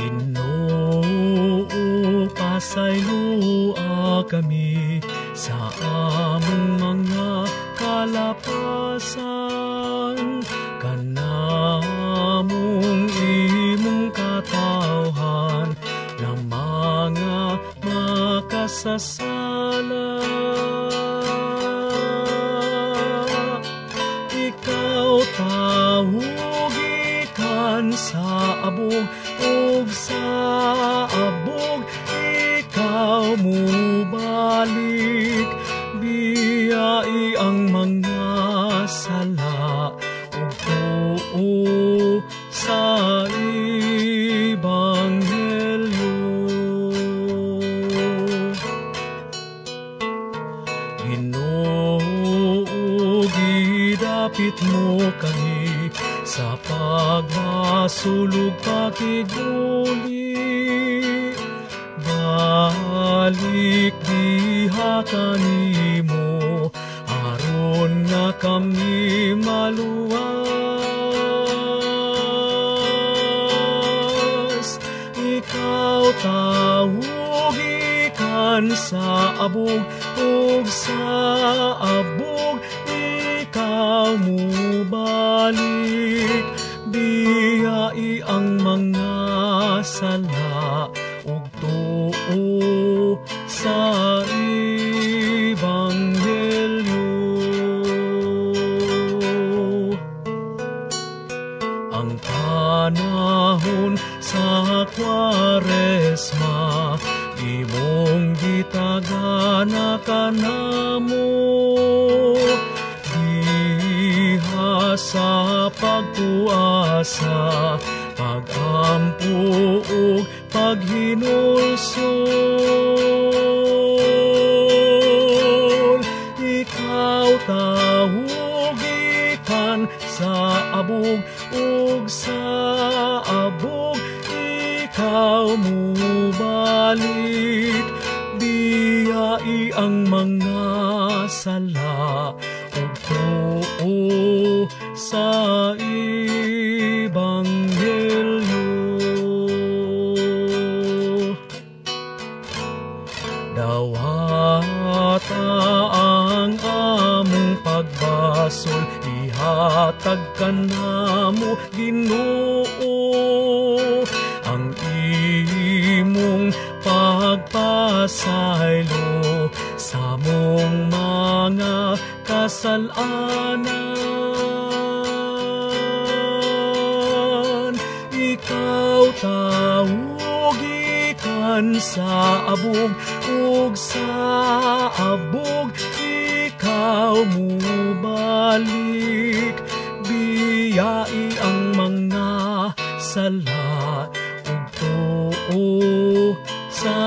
Ginoo, pasaylua kami sa among mga kalapasan, kanamong imong katawhan na mga makasasala. Ikaw tawugikan sa abog ug sa abog, ikaw mubalik, biyai ang mga sala ug tuo sa Ebanghelyo. Ginoo, gidapit mo kami sa pagmasulog pakiguli, balik diha kanimo aron nga kami maluwas. Ikaw tawugikan sa abog ug sa abog, ikaw mubalik, biyai ang mga sala ug tuo sa Ebanghelyo. Ang panahon sa Kwaresma, imong gitagana kanamo, diha sa pagpuasa, pagampo ug paghinulsol. Ikaw tawugikan sa abog ug sa abog, ikaw mubalik, biyai ang mga sala ug tuo sa Ebanghelyo. Dawata ang among pagbasol, ihatag kanamo Ginoo, ang imong pagpasaylo sa mong mga kasalanan. Ikaw tawugikan sa abog ug sa abog, ikaw mubalik, biyai ang mga sala ug tuo sa